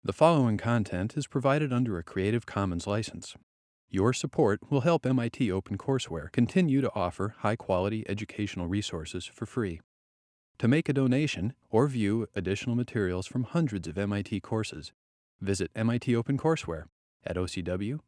The following content is provided under a Creative Commons license. Your support will help MIT OpenCourseware continue to offer high-quality educational resources for free. To make a donation or view additional materials from hundreds of MIT courses, visit MIT OpenCourseware at ocw.mit.edu.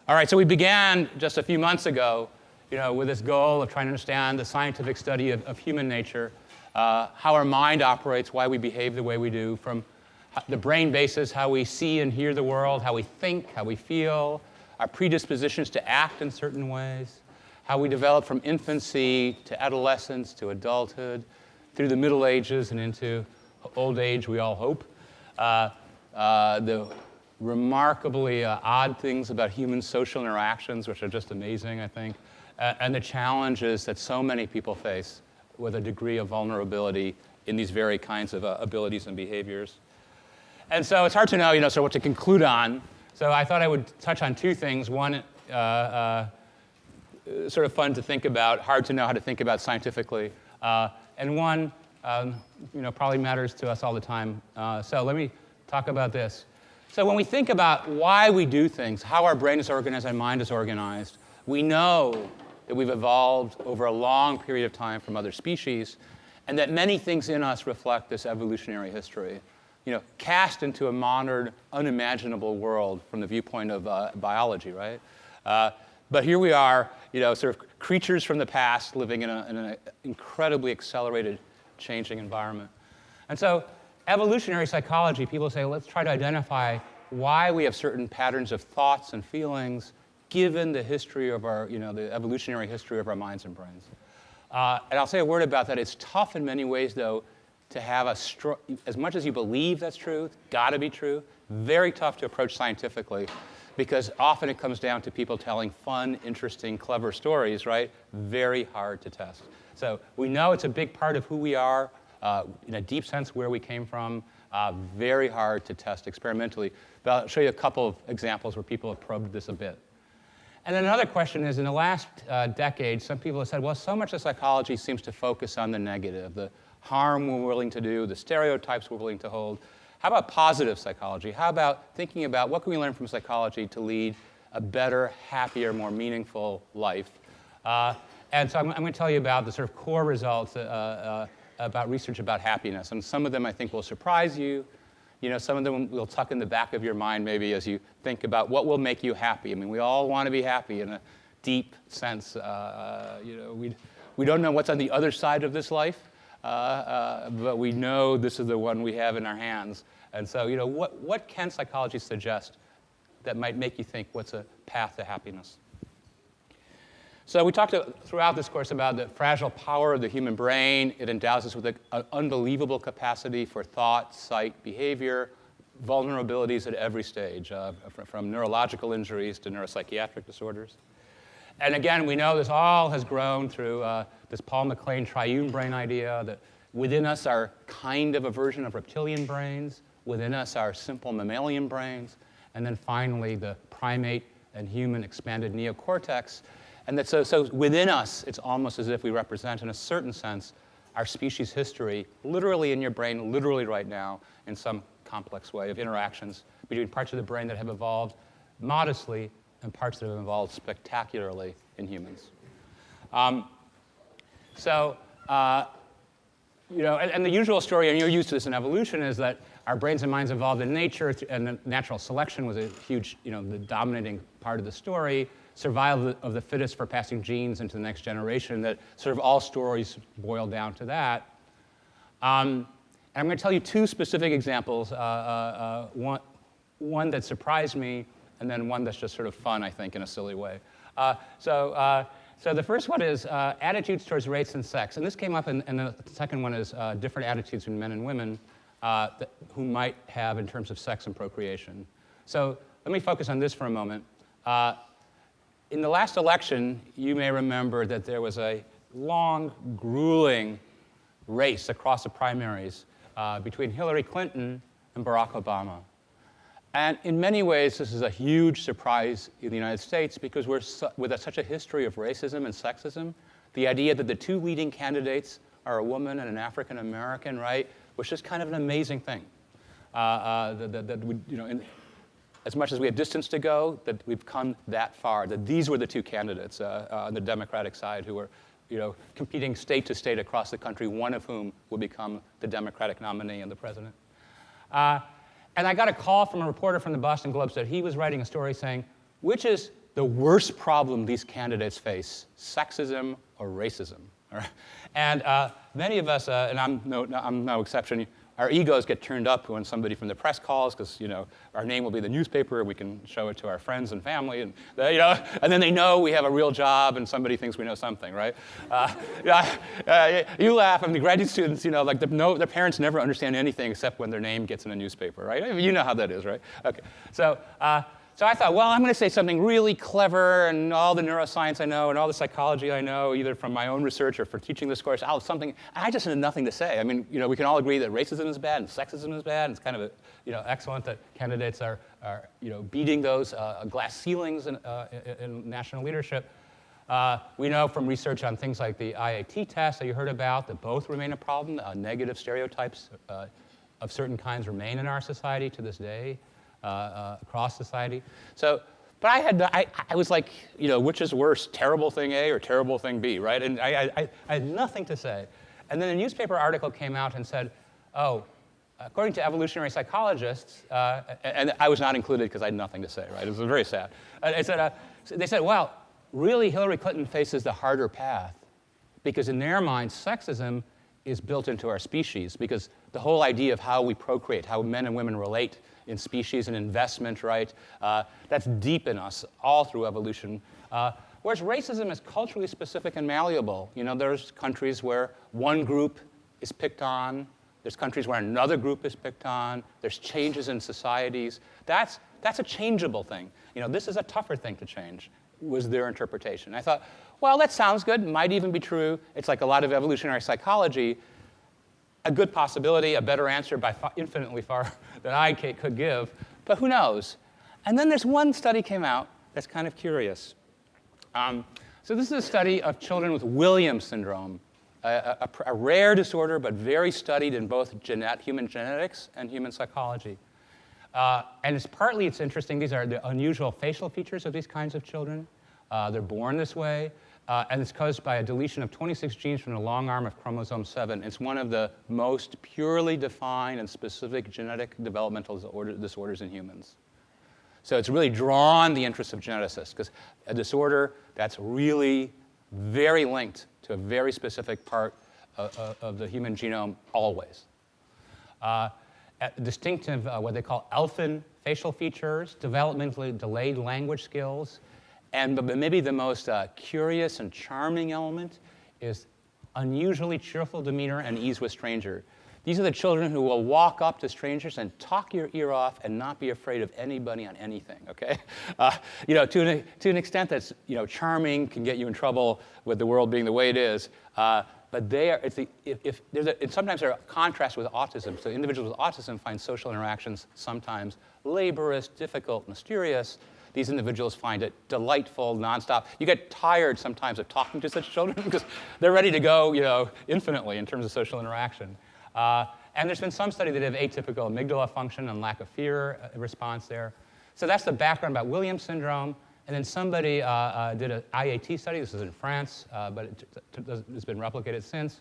All right, so we began just a few months ago, with this goal of trying to understand the scientific study of human nature, how our mind operates, why we behave the way we do, from the brain basis, how we see and hear the world, how we think, how we feel, our predispositions to act in certain ways, how we develop from infancy to adolescence to adulthood, through the Middle Ages and into old age, we all hope. The remarkably odd things about human social interactions, which are just amazing, I think, and the challenges that so many people face with a degree of vulnerability in these very kinds of abilities and behaviors. And so it's hard to know, sort of what to conclude on. So I thought I would touch on two things. One, sort of fun to think about, hard to know how to think about scientifically, and one, probably matters to us all the time. So let me talk about this. So when we think about why we do things, how our brain is organized, our mind is organized, we know that we've evolved over a long period of time from other species, and that many things in us reflect this evolutionary history. Cast into a modern, unimaginable world from the viewpoint of biology, right? But here we are, sort of creatures from the past living in an incredibly accelerated, changing environment. And so evolutionary psychology, people say, let's try to identify why we have certain patterns of thoughts and feelings given the history of our, the evolutionary history of our minds and brains. And I'll say a word about that. It's tough in many ways, though, to have as much as you believe that's true, got to be true, very tough to approach scientifically, because often it comes down to people telling fun, interesting, clever stories, right? Very hard to test. So we know it's a big part of who we are, in a deep sense where we came from, very hard to test experimentally. But I'll show you a couple of examples where people have probed this a bit. And then another question is, in the last decade, some people have said, well, so much of psychology seems to focus on the negative, the harm we're willing to do, the stereotypes we're willing to hold. How about positive psychology? How about thinking about what can we learn from psychology to lead a better, happier, more meaningful life? And so I'm going to tell you about the sort of core results about research about happiness. And some of them I think will surprise you. Some of them will tuck in the back of your mind maybe as you think about what will make you happy. I mean, we all want to be happy in a deep sense. We don't know what's on the other side of this life, but we know this is the one we have in our hands. And so, what can psychology suggest that might make you think what's a path to happiness? So we talked throughout this course about the fragile power of the human brain. It endows us with an unbelievable capacity for thought, sight, behavior, vulnerabilities at every stage, from neurological injuries to neuropsychiatric disorders. And again, we know this all has grown through this Paul MacLean triune brain idea, that within us are kind of a version of reptilian brains, within us are simple mammalian brains, and then finally the primate and human expanded neocortex. And that so within us, it's almost as if we represent, in a certain sense, our species history, literally in your brain, literally right now, in some complex way of interactions between parts of the brain that have evolved modestly and parts that have evolved spectacularly in humans. And the usual story, and you're used to this in evolution, is that our brains and minds evolved in nature, and natural selection was a huge, the dominating part of the story. Survival of the fittest for passing genes into the next generation, that sort of all stories boil down to that. And I'm going to tell you two specific examples, one that surprised me, and then one that's just sort of fun, I think, in a silly way. So the first one is attitudes towards race and sex. And this came up, and the second one is different attitudes between men and women who might have in terms of sex and procreation. So let me focus on this for a moment. In the last election, you may remember that there was a long, grueling race across the primaries between Hillary Clinton and Barack Obama. And in many ways, this is a huge surprise in the United States because with such a history of racism and sexism, the idea that the two leading candidates are a woman and an African American, right, was just kind of an amazing thing. That we, as much as we have distance to go, that we've come that far. That these were the two candidates on the Democratic side who were, competing state to state across the country, one of whom will become the Democratic nominee and the president. And I got a call from a reporter from the Boston Globe that he was writing a story saying, which is the worst problem these candidates face, sexism or racism? And many of us, and I'm no exception, our egos get turned up when somebody from the press calls because our name will be in the newspaper. We can show it to our friends and family, and and then they know we have a real job, and somebody thinks we know something, right? You laugh. I mean, the graduate students, their parents never understand anything except when their name gets in a newspaper, right? I mean, you know how that is, right? Okay, so. So I thought, well, I'm going to say something really clever, and all the neuroscience I know and all the psychology I know, either from my own research or for teaching this course, something. I just had nothing to say. I mean, we can all agree that racism is bad and sexism is bad. And it's kind of excellent that candidates are beating those glass ceilings in national leadership. We know from research on things like the IAT test that you heard about that both remain a problem. Negative stereotypes of certain kinds remain in our society to this day. Across society. So, but I was like, which is worse, terrible thing A or terrible thing B, right? And I had nothing to say. And then a newspaper article came out and said, oh, according to evolutionary psychologists, and I was not included because I had nothing to say, right? It was very sad. They said, well, really Hillary Clinton faces the harder path because in their minds, sexism is built into our species because the whole idea of how we procreate, how men and women relate in species and investment, right? That's deep in us all through evolution. Whereas racism is culturally specific and malleable. There's countries where one group is picked on. There's countries where another group is picked on. There's changes in societies. That's a changeable thing. This is a tougher thing to change, was their interpretation. I thought, well, that sounds good. Might even be true. It's like a lot of evolutionary psychology. A good possibility, a better answer by infinitely far than I could give, but who knows? And then there's one study came out that's kind of curious. So this is a study of children with Williams syndrome, a rare disorder, but very studied in both human genetics and human psychology. And it's interesting. These are the unusual facial features of these kinds of children. They're born this way. And it's caused by a deletion of 26 genes from the long arm of chromosome 7. It's one of the most purely defined and specific genetic developmental disorders in humans. So it's really drawn the interest of geneticists, because a disorder that's really very linked to a very specific part of the human genome always. Distinctive, what they call elfin facial features, developmentally delayed language skills, and maybe the most curious and charming element is unusually cheerful demeanor and ease with stranger. These are the children who will walk up to strangers and talk your ear off and not be afraid of anybody on anything, okay? To an extent that's, charming, can get you in trouble with the world being the way it is. But sometimes there are contrasts with autism. So individuals with autism find social interactions sometimes laborious, difficult, mysterious. These individuals find it delightful, nonstop. You get tired sometimes of talking to such children because they're ready to go, infinitely in terms of social interaction. And there's been some study that have atypical amygdala function and lack of fear response there. So that's the background about Williams syndrome. And then somebody did an IAT study. This is in France, but it's been replicated since.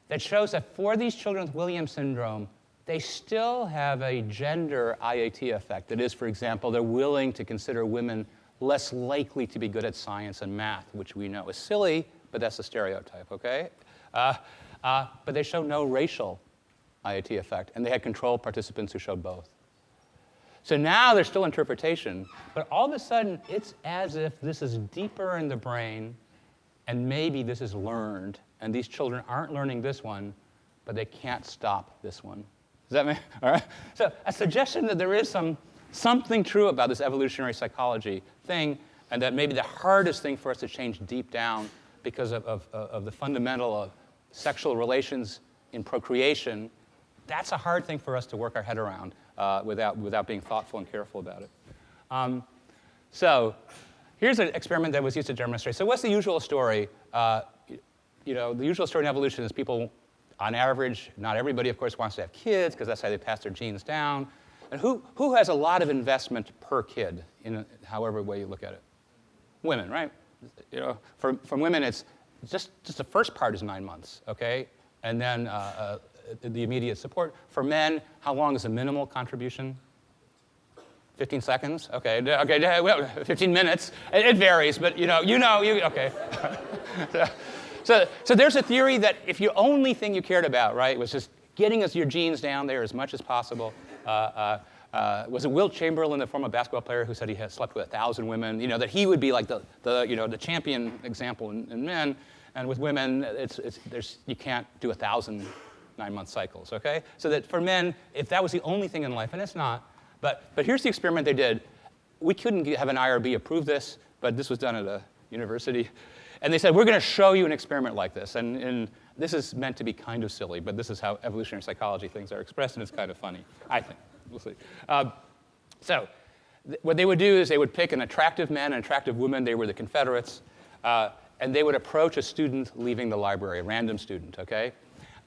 That shows that for these children with Williams syndrome, they still have a gender IAT effect. That is, for example, they're willing to consider women less likely to be good at science and math, which we know is silly, but that's a stereotype, okay? But they show no racial IAT effect, and they had control participants who showed both. So now there's still interpretation, but all of a sudden, it's as if this is deeper in the brain, and maybe this is learned, and these children aren't learning this one, but they can't stop this one. Does that make, all right? So a suggestion that there is something true about this evolutionary psychology thing, and that maybe the hardest thing for us to change deep down because of the fundamental of sexual relations in procreation that's a hard thing for us to work our head around without being thoughtful and careful about it. So here's an experiment that was used to demonstrate. So what's the usual story? The usual story in evolution is people, on average, not everybody, of course, wants to have kids because that's how they pass their genes down. And who has a lot of investment per kid in however way you look at it? Women, right? For women, it's just the first part is 9 months, okay? And then the immediate support. For men, how long is a minimal contribution? 15 seconds? Okay, well, 15 minutes. It varies, but okay. So there's a theory that if the only thing you cared about, right, was just getting your genes down there as much as possible. Was it Wilt Chamberlain, the former basketball player, who said he had slept with 1,000 women? That he would be like the champion example in men, and with women, you can't do 1,000 9-month cycles. Okay, so that for men, if that was the only thing in life, and it's not, but here's the experiment they did. We couldn't have an IRB approve this, but this was done at a university. And they said, we're going to show you an experiment like this. And this is meant to be kind of silly, but this is how evolutionary psychology things are expressed, and it's kind of funny, I think. We'll see. So what they would do is they would pick an attractive man and an attractive woman. They were the Confederates. And they would approach a student leaving the library, a random student, okay?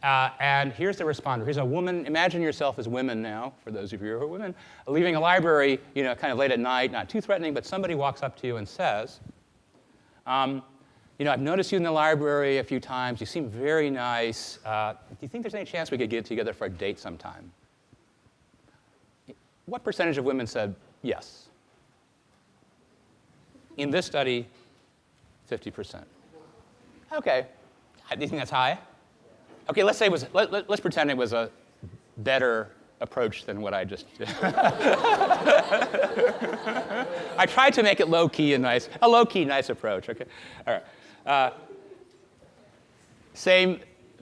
And here's the responder. Here's a woman. Imagine yourself as women now, for those of you who are women, leaving a library, kind of late at night, not too threatening, but somebody walks up to you and says, I've noticed you in the library a few times. You seem very nice. Do you think there's any chance we could get together for a date sometime? What percentage of women said yes? In this study, 50%. Okay. Do you think that's high? Okay, let's say let's pretend it was a better approach than what I just did. I tried to make it low-key and nice. A low-key, nice approach, okay? All right. Same,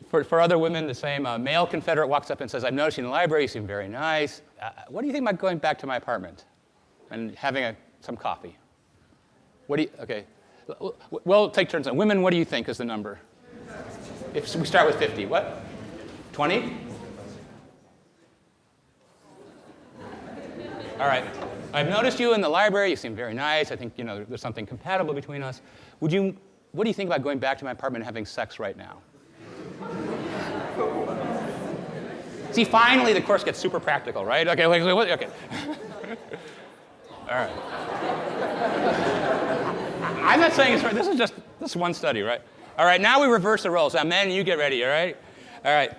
for other women, the same. A male Confederate walks up and says, I've noticed you in the library, you seem very nice. What do you think about going back to my apartment and having some coffee? Okay. We'll take turns on. Women, what do you think is the number? If we start with 50, what? 20? All right. I've noticed you in the library. You seem very nice. I think there's something compatible between us. What do you think about going back to my apartment and having sex right now? See, finally the course gets super practical, right? Okay. Okay. All right. I'm not saying it's right. This is one study, right? All right, now we reverse the roles. Now, men, you get ready, all right? All right.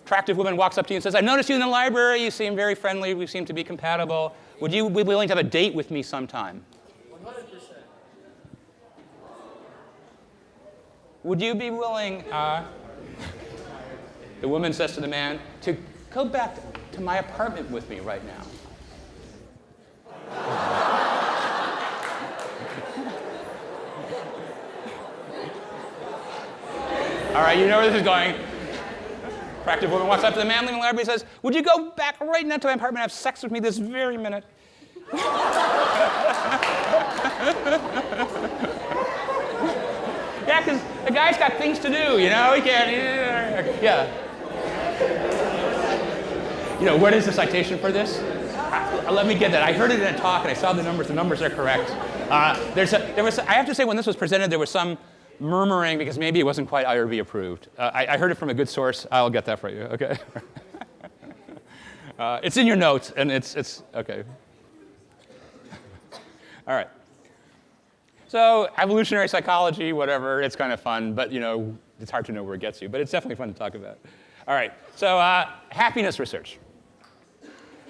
Attractive woman walks up to you and says, I noticed you in the library. You seem very friendly. We seem to be compatible. Would you be willing to have a date with me sometime? 100%. Would you be willing, the woman says to the man, to go back to my apartment with me right now? All right, you know where this is going. Attractive woman walks up to the man leaving the library and says, would you go back right now to my apartment and have sex with me this very minute? Yeah, because the guy's got things to do, he can't, yeah. What is the citation for this? Let me get that. I heard it in a talk and I saw the numbers. The numbers are correct. I have to say, when this was presented, there was some murmuring because maybe it wasn't quite IRB approved. I heard it from a good source. I'll get that for you, okay? It's in your notes, and it's okay. All right. So evolutionary psychology, whatever, it's kind of fun, but it's hard to know where it gets you, but it's definitely fun to talk about. All right, so happiness research.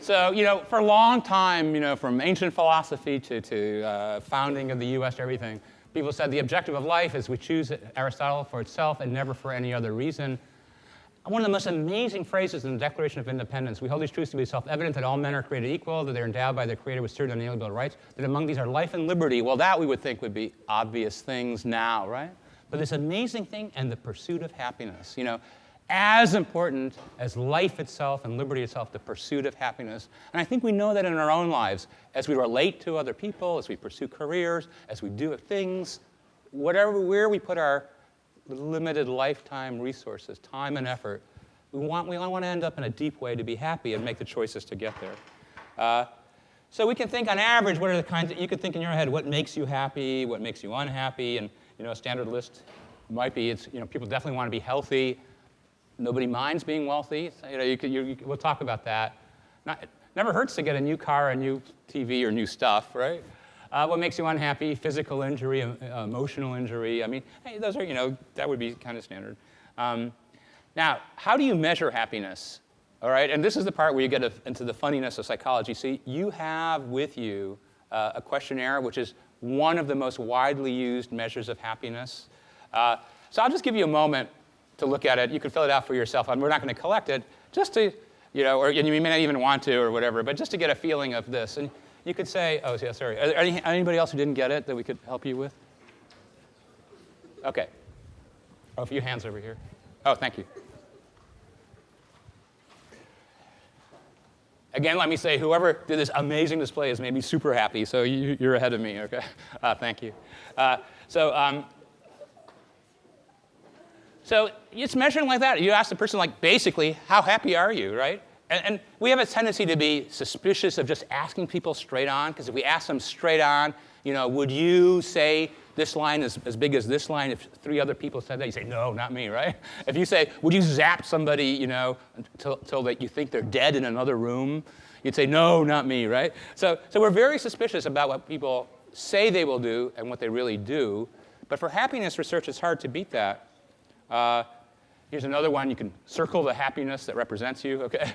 So, for a long time, from ancient philosophy to founding of the US to everything, people said the objective of life is we choose Aristotle for itself and never for any other reason. One of the most amazing phrases in the Declaration of Independence, we hold these truths to be self-evident that all men are created equal, that they're endowed by their Creator with certain unalienable rights, that among these are life and liberty. Well, that we would think would be obvious things now, right? But this amazing thing and the pursuit of happiness, as important as life itself and liberty itself, the pursuit of happiness. And I think we know that in our own lives, as we relate to other people, as we pursue careers, as we do things, where we put our limited lifetime resources, time and effort, We want to end up in a deep way to be happy and make the choices to get there. So we can think on average, what are the kinds that you could think in your head, what makes you happy, what makes you unhappy, and a standard list might be, people definitely want to be healthy. Nobody minds being wealthy. We'll talk about that. It never hurts to get a new car, a new TV, or new stuff, right? What makes you unhappy? Physical injury, emotional injury. I mean, hey, those are, that would be kind of standard. Now, how do you measure happiness? All right, and this is the part where you get into the funniness of psychology. See, you have with you a questionnaire, which is one of the most widely used measures of happiness. So I'll just give you a moment to look at it. You can fill it out for yourself, and we're not going to collect it, just to, and you may not even want to or whatever, but just to get a feeling of this. And you could say, oh, yeah, sorry. Anybody else who didn't get it that we could help you with? OK. Oh, a few hands over here. Oh, thank you. Again, let me say, whoever did this amazing display has made me super happy, so you're ahead of me, OK? Thank you. So it's measuring like that. You ask the person, basically, how happy are you, right? And we have a tendency to be suspicious of just asking people straight on, because if we ask them straight on, would you say this line is as big as this line if 3 other people said that? You say, no, not me, right? If you say, would you zap somebody, until that you think they're dead in another room? You'd say, no, not me, right? So we're very suspicious about what people say they will do and what they really do. But for happiness research, it's hard to beat that. Here's another one. You can circle the happiness that represents you, OK?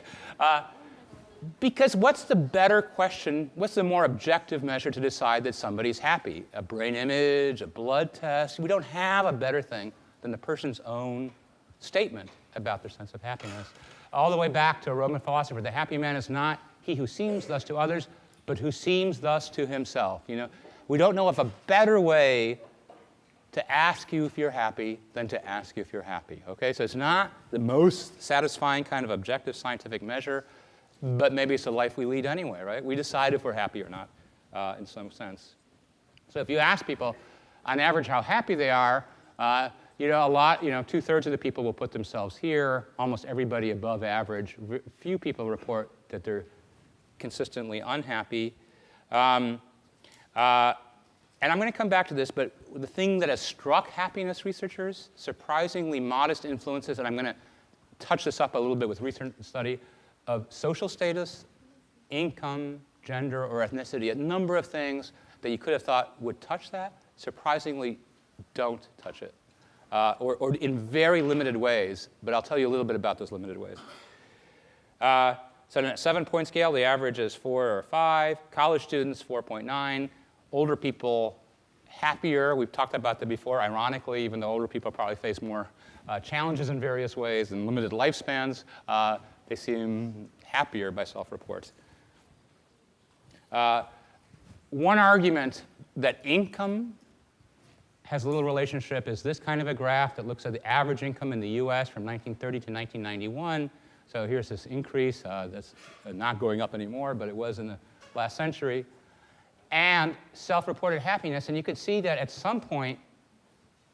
Because what's the better question? What's the more objective measure to decide that somebody's happy? A brain image, a blood test? We don't have a better thing than the person's own statement about their sense of happiness. All the way back to a Roman philosopher, the happy man is not he who seems thus to others, but who seems thus to himself. We don't know of a better way to ask you if you're happy than to ask you if you're happy. Okay, so it's not the most satisfying kind of objective scientific measure, but maybe it's the life we lead anyway, right? We decide if we're happy or not, in some sense. So if you ask people, on average, how happy they are, a lot, 2/3 of the people will put themselves here. Almost everybody above average. Few people report that they're consistently unhappy. And I'm going to come back to this, but the thing that has struck happiness researchers, surprisingly modest influences, and I'm going to touch this up a little bit with recent study, of social status, income, gender, or ethnicity, a number of things that you could have thought would touch that, surprisingly don't touch it, or in very limited ways, but I'll tell you a little bit about those limited ways. So on a 7-point scale, the average is 4 or 5. College students, 4.9. Older people, happier. We've talked about that before. Ironically, even though older people probably face more challenges in various ways and limited lifespans, they seem happier by self-reports. One argument that income has a little relationship is this kind of a graph that looks at the average income in the US from 1930 to 1991. So here's this increase that's not going up anymore, but it was in the last century. And self-reported happiness, and you could see that at some point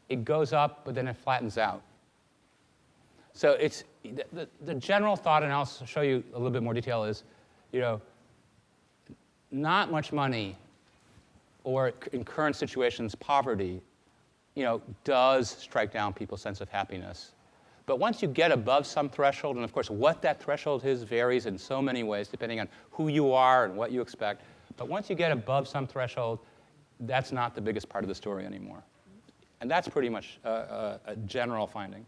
it goes up, but then it flattens out. So it's the general thought, and I'll show you a little bit more detail, is not much money, or in current situations, poverty, does strike down people's sense of happiness. But once you get above some threshold, and of course what that threshold is varies in so many ways depending on who you are and what you expect. But once you get above some threshold, that's not the biggest part of the story anymore. And that's pretty much a general finding.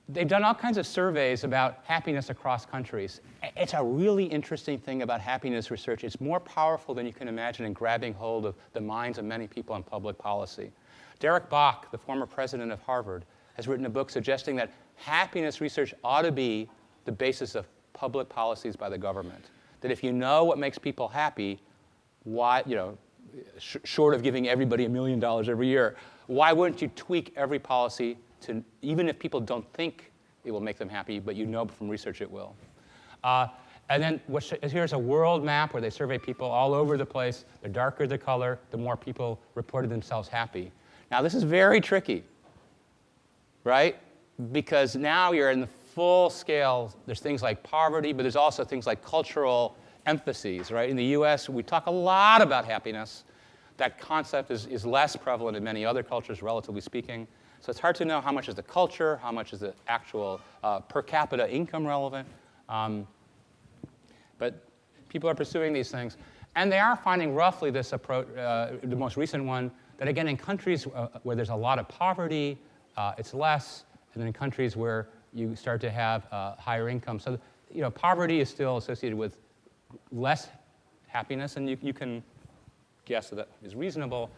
They've done all kinds of surveys about happiness across countries. It's a really interesting thing about happiness research. It's more powerful than you can imagine in grabbing hold of the minds of many people in public policy. Derek Bach, the former president of Harvard, has written a book suggesting that happiness research ought to be the basis of public policies by the government. That if you know what makes people happy, why, short of giving everybody $1 million every year, why wouldn't you tweak every policy to, even if people don't think it will make them happy, but you know from research it will. And then here's a world map where they survey people all over the place. The darker the color, the more people reported themselves happy. Now, this is very tricky, right? because now you're in the full scale. There's things like poverty, but there's also things like cultural emphases, right? In the US, we talk a lot about happiness. That concept is less prevalent in many other cultures, relatively speaking. So it's hard to know how much is the culture, how much is the actual per capita income relevant. But people are pursuing these things. And they are finding roughly this approach, the most recent one, that again, in countries where there's a lot of poverty, it's less. And then in countries where you start to have higher income. So poverty is still associated with less happiness, and you can guess that is reasonable.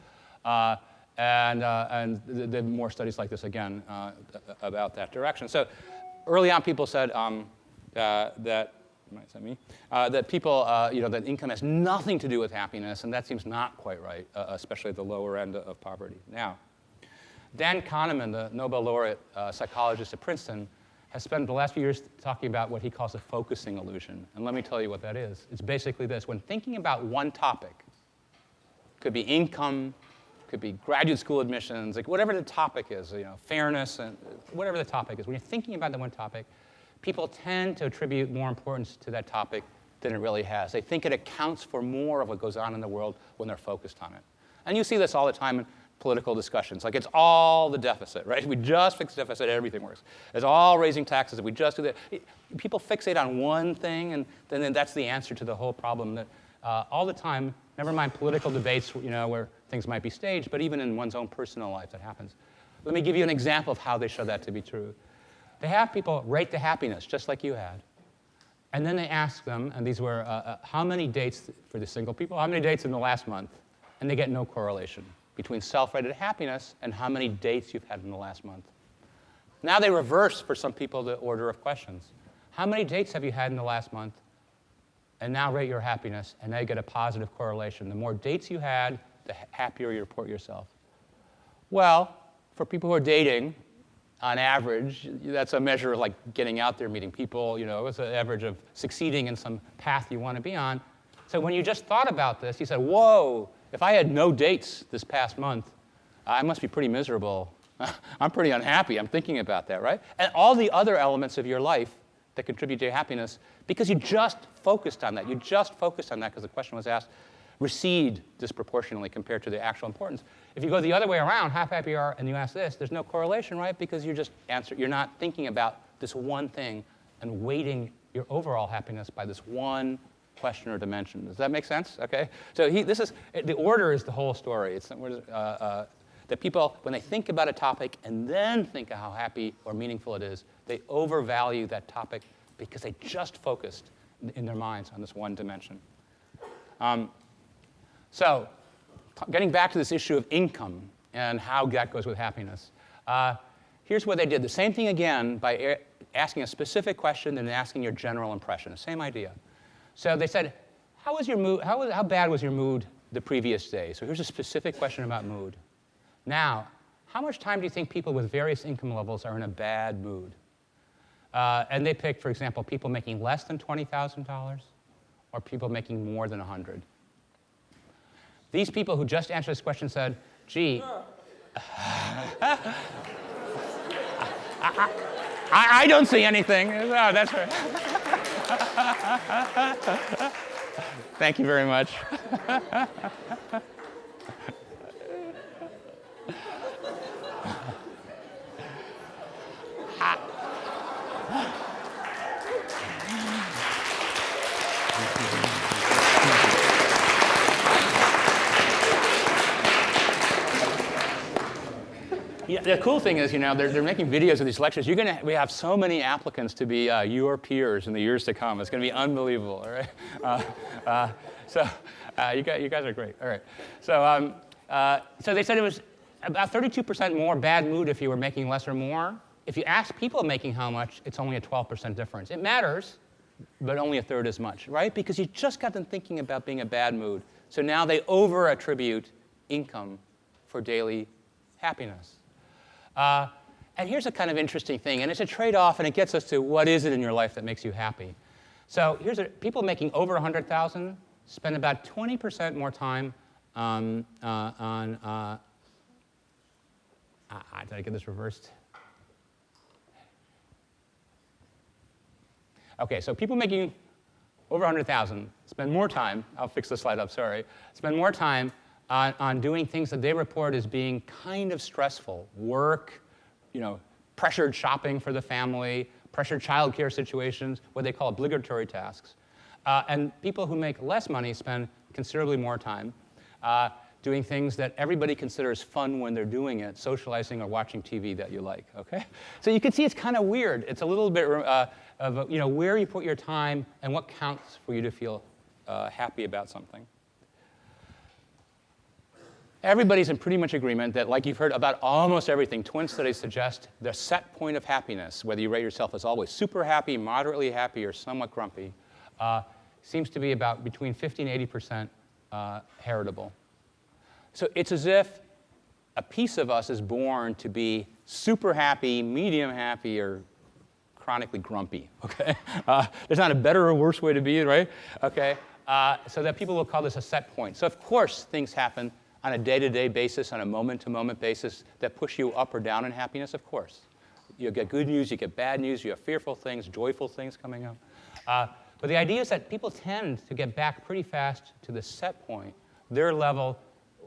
And there are more studies like this, again, about that direction. So early on, people said that people, that income has nothing to do with happiness, and that seems not quite right, especially at the lower end of poverty. Now, Dan Kahneman, the Nobel laureate psychologist at Princeton, has spent the last few years talking about what he calls a focusing illusion. And let me tell you what that is. It's basically this. When thinking about one topic, could be income, could be graduate school admissions, like whatever the topic is, fairness, and whatever the topic is. When you're thinking about the one topic, people tend to attribute more importance to that topic than it really has. They think it accounts for more of what goes on in the world when they're focused on it. And you see this all the time in political discussions. Like, it's all the deficit, right? We just fix the deficit, everything works. It's all raising taxes. If we just do that. People fixate on one thing, and then that's the answer to the whole problem. That all the time, never mind political debates, where things might be staged, but even in one's own personal life, that happens. Let me give you an example of how they show that to be true. They have people rate the happiness, just like you had. And then they ask them, and these were, how many dates for the single people? How many dates in the last month? And they get no correlation between self-rated happiness and how many dates you've had in the last month. Now they reverse, for some people, the order of questions. How many dates have you had in the last month? And now rate your happiness, and they get a positive correlation. The more dates you had, the happier you report yourself. Well, for people who are dating, on average, that's a measure of like getting out there, meeting people. It's an average of succeeding in some path you want to be on. So when you just thought about this, you said, whoa, if I had no dates this past month, I must be pretty miserable. I'm pretty unhappy. I'm thinking about that, right? And all the other elements of your life that contribute to your happiness, because you just focused on that. You just focused on that because the question was asked, recede disproportionately compared to the actual importance. If you go the other way around, how happy you are, and you ask this, there's no correlation, right? Because you're not thinking about this one thing and weighting your overall happiness by this one question or dimension. Does that make sense? Okay. So the order is the whole story. It's that people, when they think about a topic and then think of how happy or meaningful it is, they overvalue that topic because they just focused in their minds on this one dimension. So getting back to this issue of income and how that goes with happiness, here's what they did. The same thing again by asking a specific question and asking your general impression. The same idea. So they said, how was your mood? How bad was your mood the previous day? So here's a specific question about mood. Now, how much time do you think people with various income levels are in a bad mood? And they picked, for example, people making less than $20,000 or people making more than 100. These people who just answered this question said, gee, I don't see anything. Oh, that's right. Thank you very much. Yeah, the cool thing is, they're making videos of these lectures. We have so many applicants to be your peers in the years to come. It's going to be unbelievable, all right? So you guys are great. All right. So they said it was about 32% more bad mood if you were making less or more. If you ask people making how much, it's only a 12% difference. It matters, but only a third as much, right? Because you just got them thinking about being a bad mood. So now they over-attribute income for daily happiness. And here's a kind of interesting thing, and it's a trade-off, and it gets us to what is it in your life that makes you happy. So people making over 100,000 spend about 20% more time did I get this reversed? Okay, so people making over 100,000 spend more time, I'll fix the slide up, sorry, spend more time on doing things that they report as being kind of stressful. Work, pressured shopping for the family, pressured childcare situations, what they call obligatory tasks. And people who make less money spend considerably more time doing things that everybody considers fun when they're doing it, socializing or watching TV that you like, okay? So you can see it's kind of weird. It's a little bit of where you put your time and what counts for you to feel happy about something. Everybody's in pretty much agreement that, like you've heard about almost everything, twin studies suggest the set point of happiness, whether you rate yourself as always super happy, moderately happy, or somewhat grumpy, seems to be about between 50 and 80% heritable. So it's as if a piece of us is born to be super happy, medium happy, or chronically grumpy, okay? There's not a better or worse way to be, right? Okay, so that people will call this a set point. So of course things happen on a day-to-day basis, on a moment-to-moment basis that push you up or down in happiness, of course. You get good news, you get bad news, you have fearful things, joyful things coming up. But the idea is that people tend to get back pretty fast to the set point, their level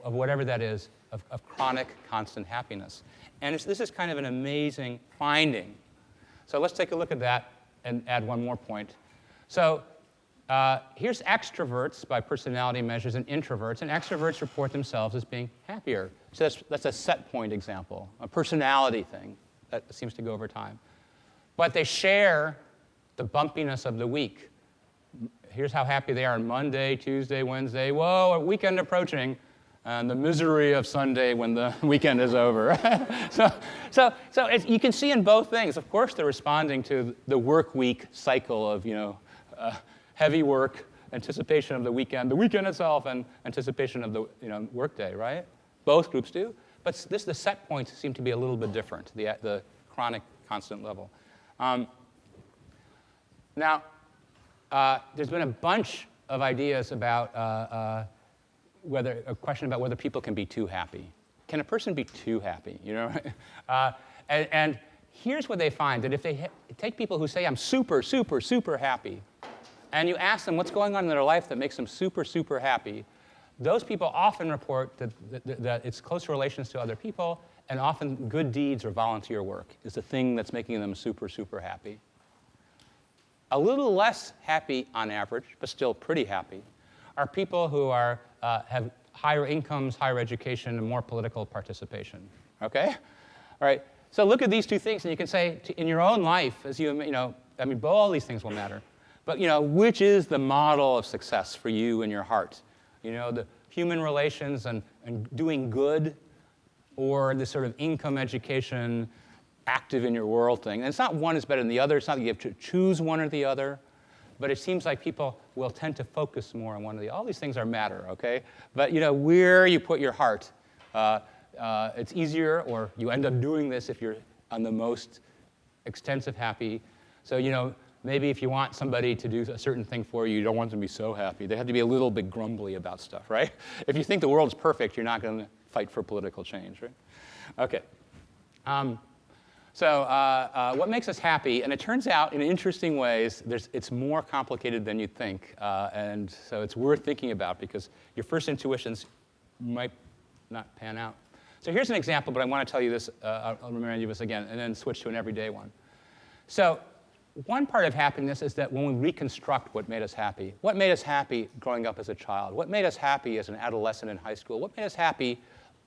of whatever that is, of chronic, constant happiness. And this is kind of an amazing finding. So let's take a look at that and add one more point. So here's extroverts by personality measures and introverts. And extroverts report themselves as being happier. So that's a set point example, a personality thing that seems to go over time. But they share the bumpiness of the week. Here's how happy they are on Monday, Tuesday, Wednesday. Whoa, a weekend approaching. And the misery of Sunday when the weekend is over. so you can see in both things. Of course, they're responding to the work week cycle of heavy work, anticipation of the weekend itself, and anticipation of the workday, right? Both groups do. But the set points seem to be a little bit different, the chronic constant level. Now, there's been a bunch of ideas about a question about whether people can be too happy. Can a person be too happy? And here's what they find, that if they take people who say, I'm super, super, super happy, and you ask them what's going on in their life that makes them super, super happy, those people often report that it's close relations to other people, and often good deeds or volunteer work is the thing that's making them super, super happy. A little less happy on average, but still pretty happy, are people who have higher incomes, higher education, and more political participation. Okay? All right. So look at these two things, and you can say in your own life, as all these things will matter. But which is the model of success for you in your heart? The human relations and doing good, or the sort of income, education, active in your world thing. And it's not one is better than the other. It's not that you have to choose one or the other. But it seems like people will tend to focus more on one or the other. All these things are matter, okay? But where you put your heart, it's easier, or you end up doing this if you're on the most extensive happy. So maybe if you want somebody to do a certain thing for you, you don't want them to be so happy. They have to be a little bit grumbly about stuff, right? If you think the world's perfect, you're not going to fight for political change, right? Okay. What makes us happy? And it turns out, in interesting ways, it's more complicated than you'd think. And so it's worth thinking about, because your first intuitions might not pan out. So here's an example, but I want to tell you this. I'll remind you of this again, and then switch to an everyday one. So one part of happiness is that when we reconstruct what made us happy, what made us happy growing up as a child, what made us happy as an adolescent in high school, what made us happy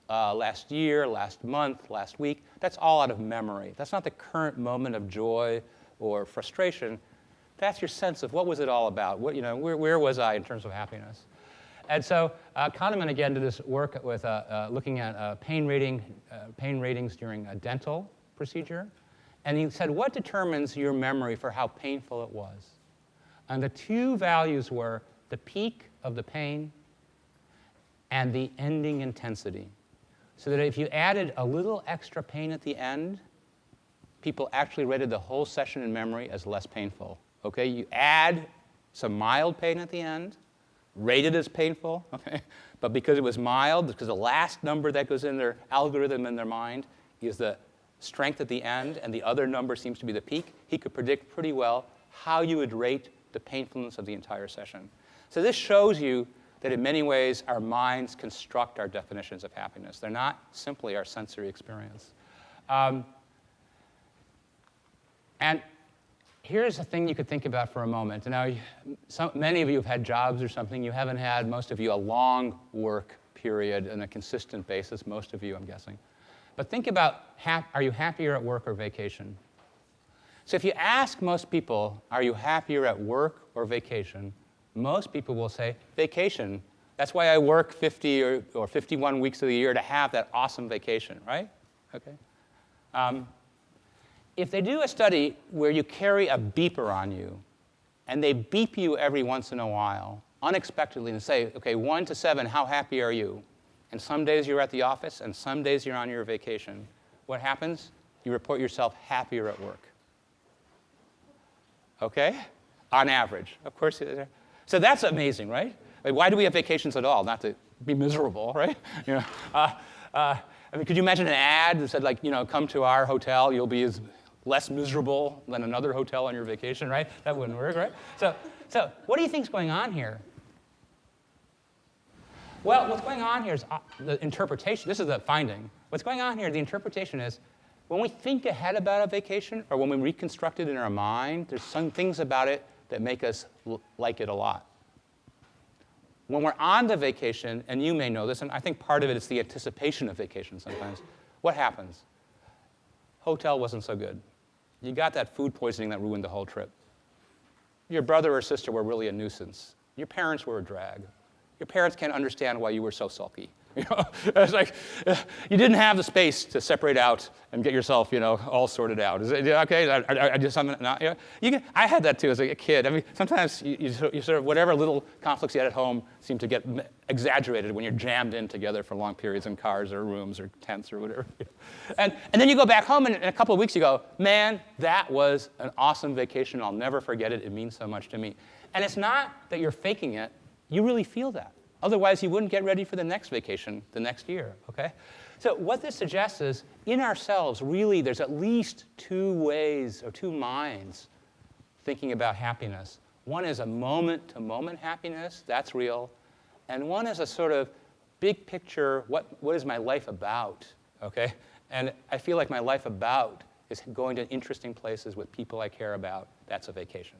last year, last month, last week, that's all out of memory. That's not the current moment of joy or frustration. That's your sense of what was it all about? Where was I in terms of happiness? And so Kahneman again did this work with looking at pain ratings during a dental procedure. And he said, what determines your memory for how painful it was? And the two values were the peak of the pain and the ending intensity. So that if you added a little extra pain at the end, people actually rated the whole session in memory as less painful. Okay, you add some mild pain at the end, rated as painful, okay? But because it was mild, because the last number that goes in their algorithm in their mind is the strength at the end, and the other number seems to be the peak, he could predict pretty well how you would rate the painfulness of the entire session. So this shows you that in many ways our minds construct our definitions of happiness. They're not simply our sensory experience. And here's a thing you could think about for a moment. Now, many of you have had jobs or something. You haven't had, most of you, a long work period on a consistent basis. Most of you, I'm guessing. But think about, are you happier at work or vacation? So if you ask most people, are you happier at work or vacation, most people will say vacation. That's why I work 50 or 51 weeks of the year to have that awesome vacation, right? Okay. If they do a study where you carry a beeper on you, and they beep you every once in a while, unexpectedly, and say, okay, 1 to 7, how happy are you? And some days you're at the office, and some days you're on your vacation. What happens? You report yourself happier at work. Okay? On average. Of course. So that's amazing, right? Like, why do we have vacations at all? Not to be miserable, right? You know, I mean, could you imagine an ad that said, like, you know, come to our hotel, you'll be less miserable than another hotel on your vacation, right? That wouldn't work, right? So what do you think's going on here? Well, what's going on here is the interpretation. This is the finding. What's going on here, the interpretation is, when we think ahead about a vacation, or when we reconstruct it in our mind, there's some things about it that make us like it a lot. When we're on the vacation, and you may know this, and I think part of it is the anticipation of vacation sometimes, what happens? Hotel wasn't so good. You got that food poisoning that ruined the whole trip. Your brother or sister were really a nuisance. Your parents were a drag. Your parents can't understand why you were so sulky. You know, it's like you didn't have the space to separate out and get yourself, you know, all sorted out. Is it okay? I just something. Not, you know, I had that too as a kid. I mean, sometimes you sort of whatever little conflicts you had at home seem to get exaggerated when you're jammed in together for long periods in cars or rooms or tents or whatever. And then you go back home, and in a couple of weeks you go, man, that was an awesome vacation. I'll never forget it. It means so much to me. And it's not that you're faking it. You really feel that. Otherwise, you wouldn't get ready for the next vacation the next year, okay? So what this suggests is, in ourselves, really, there's at least 2 ways or 2 minds thinking about happiness. One is a moment-to-moment happiness. That's real. And one is a sort of big picture, what is my life about, okay? And I feel like my life about is going to interesting places with people I care about. That's a vacation.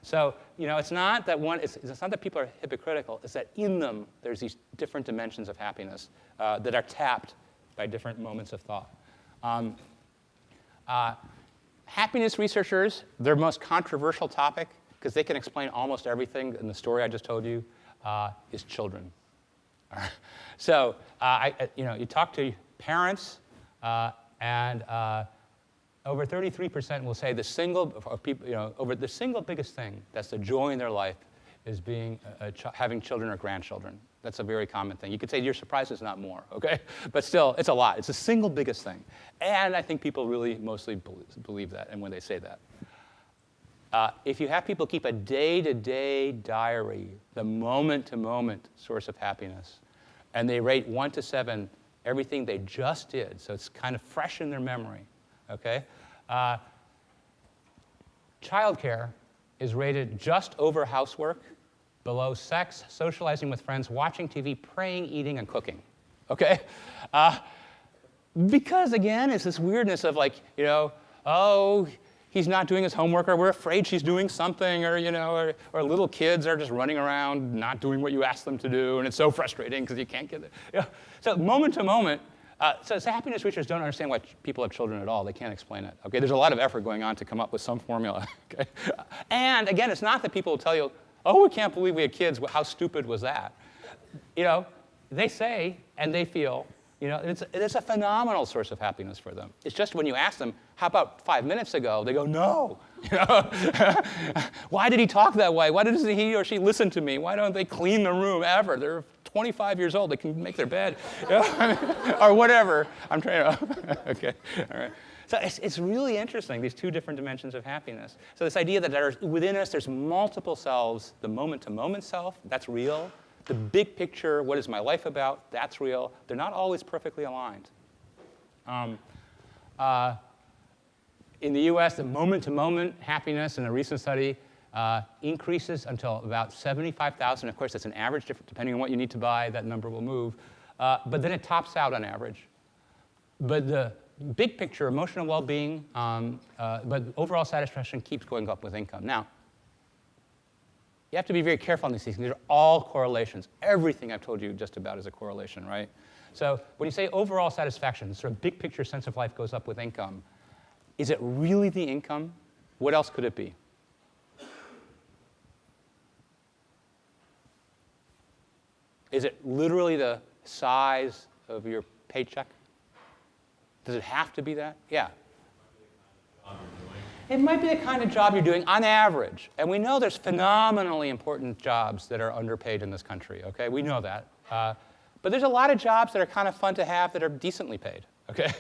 So, you know, it's not that it's not that people are hypocritical. It's that in them there's these different dimensions of happiness that are tapped by different moments of thought. Happiness researchers, their most controversial topic, because they can explain almost everything in the story I just told you, is children. So, you know, you talk to parents, and over 33% will say the single biggest thing that's the joy in their life is having children or grandchildren. That's a very common thing. You could say you're surprised it's not more, okay? But still, it's a lot. It's the single biggest thing. And I think people really mostly believe that, and when they say that. If you have people keep a day-to-day diary, the moment-to-moment source of happiness, and they rate 1 to 7 everything they just did, so it's kind of fresh in their memory, okay? Childcare is rated just over housework, below sex, socializing with friends, watching TV, praying, eating, and cooking, okay? Because, again, it's this weirdness of like, you know, oh, he's not doing his homework, or we're afraid she's doing something, or, you know, or little kids are just running around not doing what you ask them to do, and it's so frustrating because you can't get it. You know? So moment to moment, so happiness researchers don't understand why people have children at all. They can't explain it. Okay, there's a lot of effort going on to come up with some formula. Okay, and again, it's not that people will tell you, "Oh, we can't believe we had kids. How stupid was that?" You know, they say and they feel. You know, it's a phenomenal source of happiness for them. It's just when you ask them, "How about 5 minutes ago?" They go, "No." You know, why did he talk that way? Why doesn't he or she listen to me? Why don't they clean the room ever? They're 25 years old. They can make their bed, you know? Or whatever. I'm trying to. Okay, all right. So it's really interesting, these 2 different dimensions of happiness. So this idea that within us there's multiple selves, the moment-to-moment self, that's real. The big picture, what is my life about, that's real. They're not always perfectly aligned. In the US, the moment-to-moment happiness in a recent study increases until about 75,000. Of course, that's an average. Depending on what you need to buy, that number will move. But then it tops out on average. But the big picture, emotional well-being, but overall satisfaction keeps going up with income. Now, you have to be very careful on these things. These are all correlations. Everything I've told you just about is a correlation, right? So when you say overall satisfaction, sort of big picture sense of life goes up with income, is it really the income? What else could it be? Is it literally the size of your paycheck? Does it have to be that? Yeah. It might be the kind of job you're doing on average. And we know there's phenomenally important jobs that are underpaid in this country, okay? We know that. But there's a lot of jobs that are kind of fun to have that are decently paid, okay?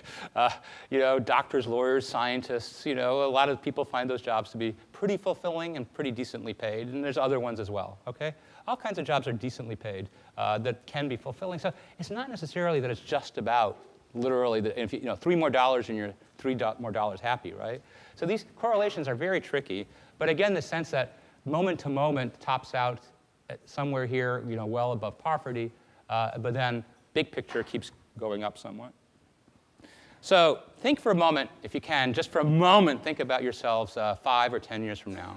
Doctors, lawyers, scientists, a lot of people find those jobs to be pretty fulfilling and pretty decently paid. And there's other ones as well, okay? All kinds of jobs are decently paid that can be fulfilling. So it's not necessarily that it's just about literally, if you, $3 more and you're $3 more happy, right? So these correlations are very tricky. But again, the sense that moment to moment tops out at somewhere here, well above poverty, but then big picture keeps going up somewhat. So think for a moment, if you can, just for a moment, think about yourselves 5 or 10 years from now.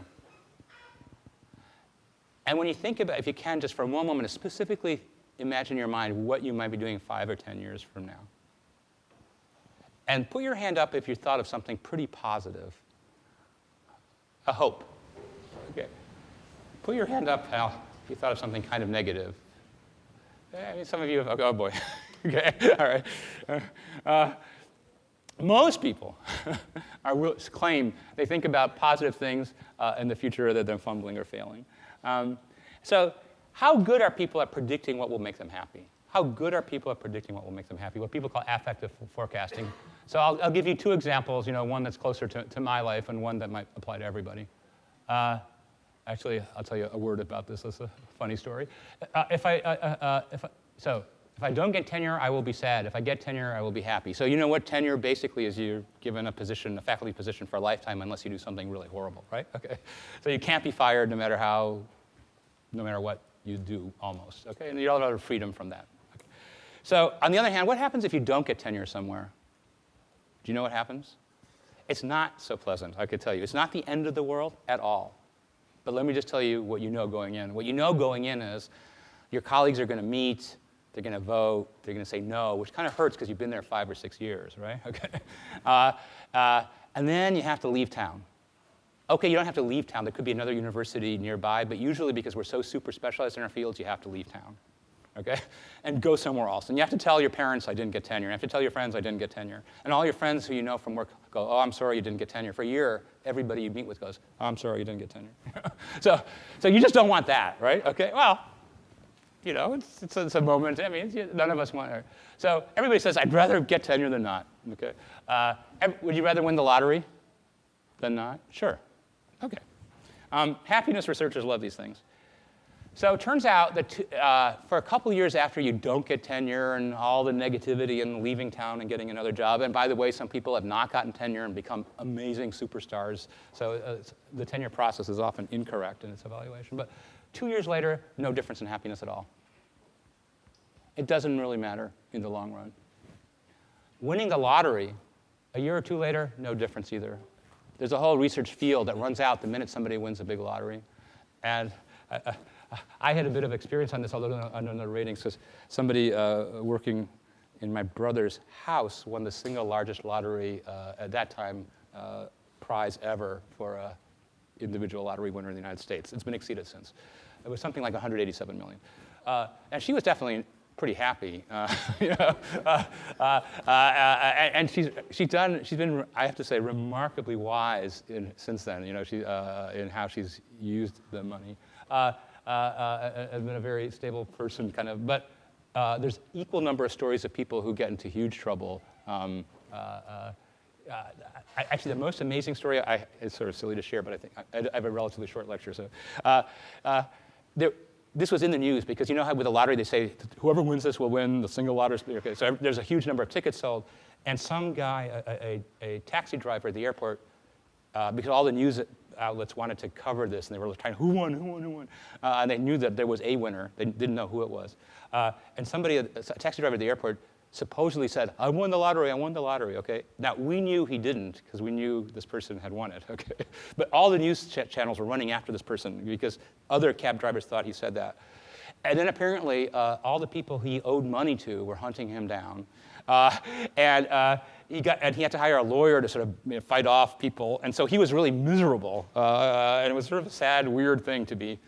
And when you think about, if you can, just for one moment, specifically imagine in your mind what you might be doing 5 or 10 years from now. And put your hand up if you thought of something pretty positive. A hope. Okay. Put your hand up, Hal, if you thought of something kind of negative. I mean, some of you have, oh boy. Okay, all right. Most people claim they think about positive things in the future rather than fumbling or failing. So how good are people at predicting what will make them happy? How good are people at predicting what will make them happy? What people call affective forecasting. So I'll give you 2 examples, one that's closer to my life and one that might apply to everybody. Actually, I'll tell you a word about this. It's a funny story. If I don't get tenure, I will be sad. If I get tenure, I will be happy. So you know what tenure basically is? You're given a position, a faculty position for a lifetime unless you do something really horrible, right? Okay. So you can't be fired no matter what you do, almost. Okay. And you don't have freedom from that. Okay. So on the other hand, what happens if you don't get tenure somewhere? Do you know what happens? It's not so pleasant, I could tell you. It's not the end of the world at all. But let me just tell you what you know going in. What you know going in is your colleagues are going to meet, they're going to vote, they're going to say no, which kind of hurts because you've been there 5 or 6 years, right? Okay. And then you have to leave town. Okay, you don't have to leave town. There could be another university nearby, but usually because we're so super specialized in our fields, you have to leave town. Okay? And go somewhere else. And you have to tell your parents, I didn't get tenure. You have to tell your friends, I didn't get tenure. And all your friends who you know from work go, oh, I'm sorry you didn't get tenure. For a year, everybody you meet with goes, oh, I'm sorry you didn't get tenure. So you just don't want that, right? Okay, well, it's a moment. I mean, none of us want it. So everybody says, I'd rather get tenure than not. Okay? Would you rather win the lottery than not? Sure. Okay. Happiness researchers love these things. So it turns out that for a couple years after you don't get tenure and all the negativity and leaving town and getting another job, and by the way, some people have not gotten tenure and become amazing superstars. So the tenure process is often incorrect in its evaluation. But 2 years later, no difference in happiness at all. It doesn't really matter in the long run. Winning the lottery, a year or 2 later, no difference either. There's a whole research field that runs out the minute somebody wins a big lottery. And I had a bit of experience on this, although I don't know the ratings, because somebody working in my brother's house won the single largest lottery at that time prize ever for an individual lottery winner in the United States. It's been exceeded since. It was something like 187 million. And she was definitely pretty happy, and she's been, I have to say, remarkably wise since then. In how she's used the money. Has been a very stable person, kind of. But there's equal number of stories of people who get into huge trouble. Actually, the most amazing story, it's sort of silly to share, but I think I have a relatively short lecture, so. This was in the news because you know how with the lottery they say whoever wins this will win the single lottery. Okay, so there's a huge number of tickets sold, and some guy, a taxi driver at the airport, because all the news outlets wanted to cover this, and they were trying, who won? And they knew that there was a winner. They didn't know who it was. And somebody, a taxi driver at the airport, supposedly said, I won the lottery, okay? Now, we knew he didn't, because we knew this person had won it, okay? But all the news channels were running after this person, because other cab drivers thought he said that. And then apparently, all the people he owed money to were hunting him down. And he had to hire a lawyer to sort of fight off people. And so he was really miserable. And it was sort of a sad, weird thing to be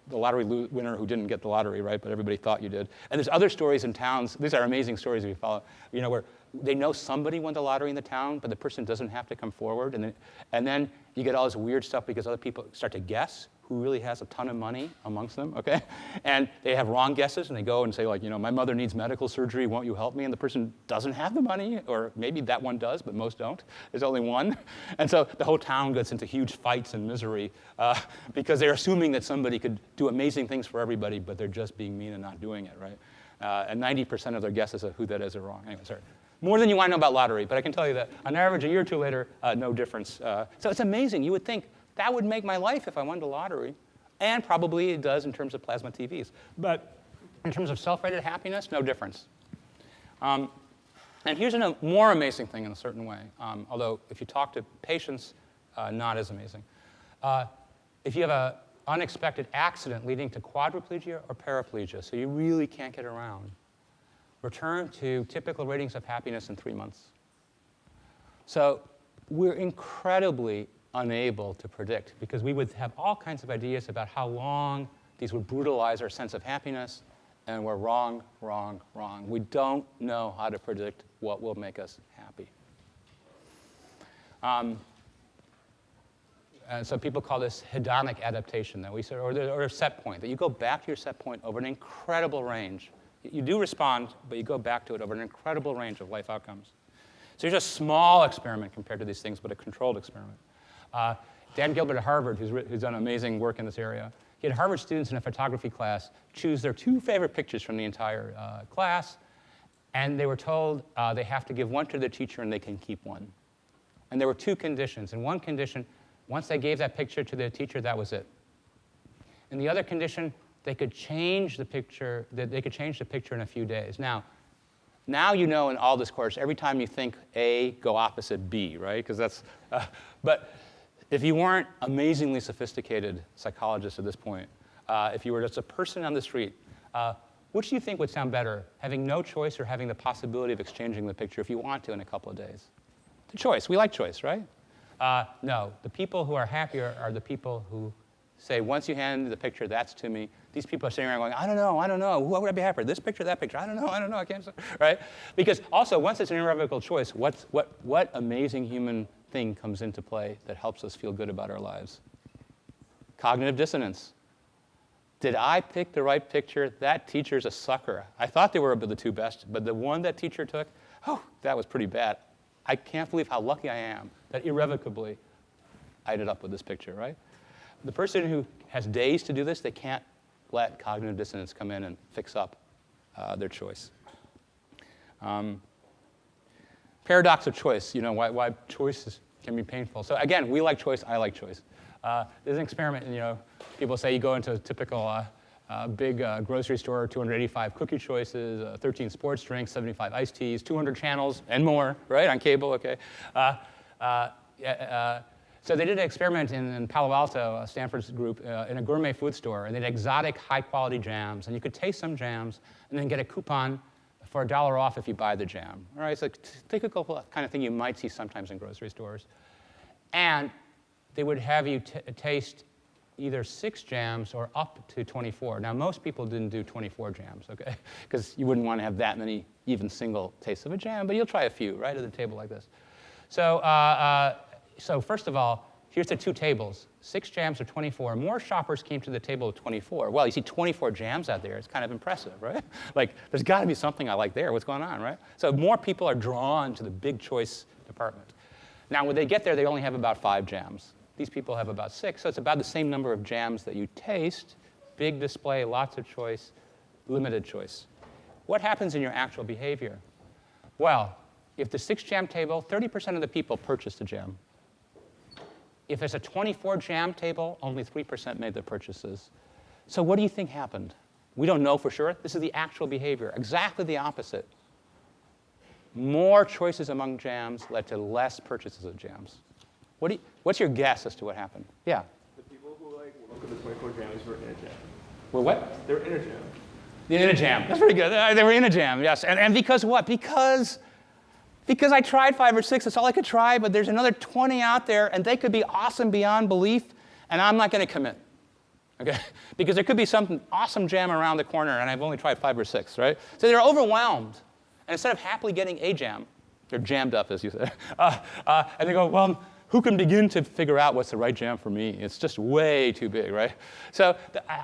the lottery winner who didn't get the lottery, right? But everybody thought you did. And there's other stories in towns. These are amazing stories if you follow, where they know somebody won the lottery in the town, but the person doesn't have to come forward. And then you get all this weird stuff because other people start to guess who really has a ton of money amongst them, okay? And they have wrong guesses, and they go and say, like, my mother needs medical surgery, won't you help me? And the person doesn't have the money, or maybe that one does, but most don't. There's only one. And so the whole town gets into huge fights and misery because they're assuming that somebody could do amazing things for everybody, but they're just being mean and not doing it, right? And 90% of their guesses of who that is are wrong. Anyway, sorry. More than you want to know about lottery, but I can tell you that on average, a year or two later, no difference. So it's amazing. You would think, that would make my life if I won the lottery. And probably it does in terms of plasma TVs. But in terms of self-rated happiness, no difference. And here's a more amazing thing in a certain way, although if you talk to patients, not as amazing. If you have an unexpected accident leading to quadriplegia or paraplegia, so you really can't get around, return to typical ratings of happiness in 3 months. So we're incredibly unable to predict, because we would have all kinds of ideas about how long these would brutalize our sense of happiness, and we're wrong. We don't know how to predict what will make us happy. And so people call this hedonic adaptation, that we sort of, or a set point, that you go back to your set point over an incredible range. You do respond, but you go back to it over an incredible range of life outcomes. So here's a small experiment compared to these things, but a controlled experiment. Dan Gilbert at Harvard, who's done amazing work in this area, he had Harvard students in a photography class choose their 2 favorite pictures from the entire class, and they were told they have to give one to their teacher and they can keep one. And there were 2 conditions. In one condition, once they gave that picture to their teacher, that was it. In the other condition, they could change the picture. In a few days. Now you know in all this course, every time you think A, go opposite B, right? Because that's. But if you weren't amazingly sophisticated psychologists at this point, if you were just a person on the street, which do you think would sound better, having no choice or having the possibility of exchanging the picture if you want to in a couple of days? The choice. We like choice, right? No. The people who are happier are the people who say, once you hand the picture, that's to me. These people are sitting around going, I don't know. What would I be happier? This picture, that picture? I don't know. I can't say, right? Because also, once it's an irrevocable choice, what amazing human thing comes into play that helps us feel good about our lives? Cognitive dissonance. Did I pick the right picture? That teacher's a sucker. I thought they were the 2 best, but the one that teacher took, that was pretty bad. I can't believe how lucky I am that irrevocably I ended up with this picture, right? The person who has days to do this, they can't let cognitive dissonance come in and fix up their choice. Paradox of choice, why choices can be painful. So again, we like choice, I like choice. There's an experiment, people say you go into a typical big grocery store, 285 cookie choices, 13 sports drinks, 75 iced teas, 200 channels, and more, right, on cable, okay? So they did an experiment in Palo Alto, Stanford's group, in a gourmet food store, and they had exotic, high-quality jams, and you could taste some jams and then get a coupon for $1 off if you buy the jam. All right, it's a typical kind of thing you might see sometimes in grocery stores. And they would have you taste either 6 jams or up to 24. Now, most people didn't do 24 jams, okay? Because you wouldn't want to have that many even single tastes of a jam, but you'll try a few, right, at a table like this. So first of all, here's the 2 tables, 6 jams or 24. More shoppers came to the table with 24. Well, you see 24 jams out there. It's kind of impressive, right? Like, there's got to be something I like there. What's going on, right? So more people are drawn to the big choice department. Now, when they get there, they only have about 5 jams. These people have about 6, so it's about the same number of jams that you taste. Big display, lots of choice, limited choice. What happens in your actual behavior? Well, if the 6-jam table, 30% of the people purchased a jam. if it's a 24 jam table, only 3% made the purchases. So what do you think happened? We don't know for sure. This is the actual behavior, exactly the opposite. More choices among jams led to less purchases of jams. What's your guess as to what happened? Yeah? The people who look at the 24 jams were in a jam. Were what? They were in a jam. In a jam. That's pretty good. They were in a jam, yes. And because what? Because I tried 5 or 6. That's all I could try, but there's another 20 out there, and they could be awesome beyond belief, and I'm not going to commit. Okay? Because there could be some awesome jam around the corner, and I've only tried 5 or 6, right? So they're overwhelmed. And instead of happily getting a jam, they're jammed up, as you said. And they go, well, who can begin to figure out what's the right jam for me? It's just way too big, right? So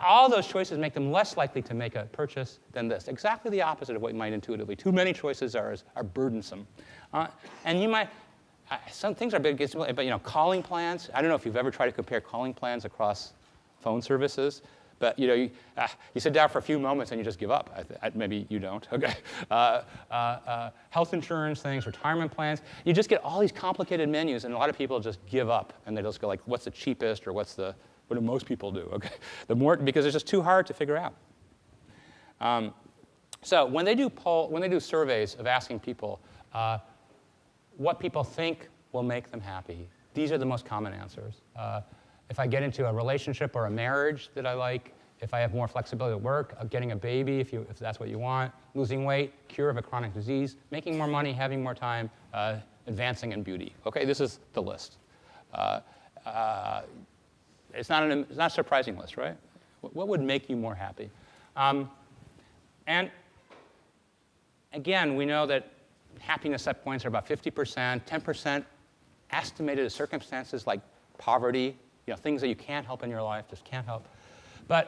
all those choices make them less likely to make a purchase than this. Exactly the opposite of what you might intuitively. Too many choices are burdensome. And you might, some things are big, but calling plans. I don't know if you've ever tried to compare calling plans across phone services. But you sit down for a few moments and you just give up. Maybe you don't. Okay. Health insurance things, retirement plans. You just get all these complicated menus, and a lot of people just give up, and they just go like, "What's the cheapest?" or "What do most people do?" Okay. Because it's just too hard to figure out. So when they do surveys of asking people what people think will make them happy, these are the most common answers. If I get into a relationship or a marriage that I like, if I have more flexibility at work, getting a baby if that's what you want, losing weight, cure of a chronic disease, making more money, having more time, advancing in beauty. Okay, this is the list. It's not a surprising list, right? What would make you more happy? And again, we know that happiness set points are about 50%, 10% estimated as circumstances like poverty, things that you can't help in your life, just can't help. But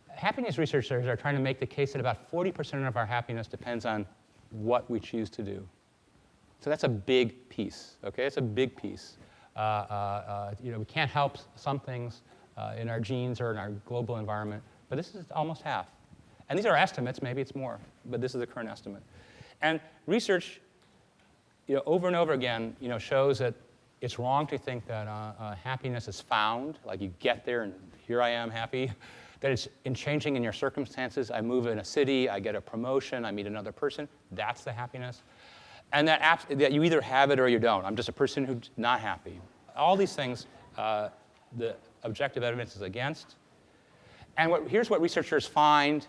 happiness researchers are trying to make the case that about 40% of our happiness depends on what we choose to do. So that's a big piece, okay? It's a big piece. We can't help some things in our genes or in our global environment, but this is almost half. And these are estimates, maybe it's more, but this is the current estimate. And research, over and over again, shows that it's wrong to think that happiness is found, like you get there and here I am happy, that it's in changing in your circumstances. I move in a city, I get a promotion, I meet another person. That's the happiness. And that you either have it or you don't. I'm just a person who's not happy. All these things, the objective evidence is against. And here's what researchers find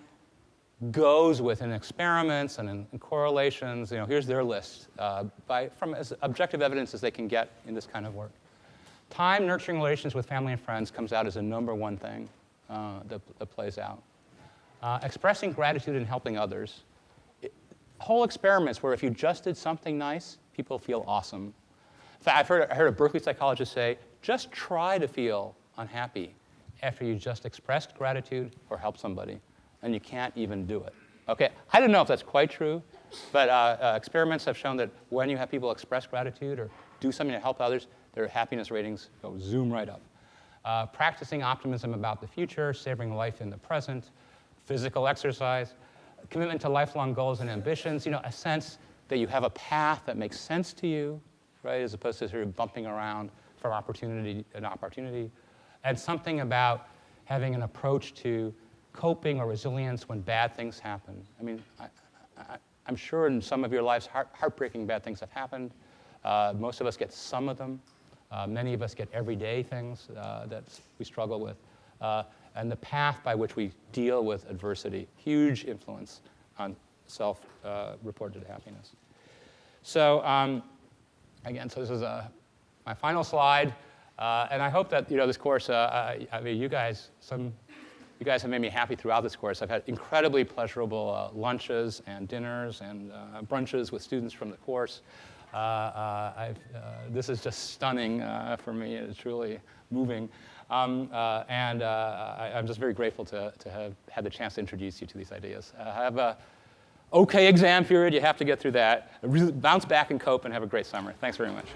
goes with in experiments and in correlations. Here's their list from as objective evidence as they can get in this kind of work. Time, nurturing relations with family and friends comes out as a #1 thing that plays out. Expressing gratitude and helping others. Whole experiments where if you just did something nice, people feel awesome. In fact, I heard a Berkeley psychologist say, just try to feel unhappy after you just expressed gratitude or helped somebody, and you can't even do it. Okay, I don't know if that's quite true, but experiments have shown that when you have people express gratitude or do something to help others, their happiness ratings go zoom right up. Practicing optimism about the future, savoring life in the present, physical exercise, commitment to lifelong goals and ambitions, a sense that you have a path that makes sense to you, right, as opposed to sort of bumping around from opportunity to opportunity, and something about having an approach to coping or resilience when bad things happen. I mean, I'm sure in some of your lives, heartbreaking bad things have happened. Most of us get some of them. Many of us get everyday things that we struggle with. And the path by which we deal with adversity, huge influence on self-reported happiness. So again, so this is my final slide. And I hope that this course, you guys have made me happy throughout this course. I've had incredibly pleasurable lunches and dinners and brunches with students from the course. This is just stunning for me. It's truly moving. I'm just very grateful to have had the chance to introduce you to these ideas. Have a okay exam period. You have to get through that. Bounce back and cope and have a great summer. Thanks very much.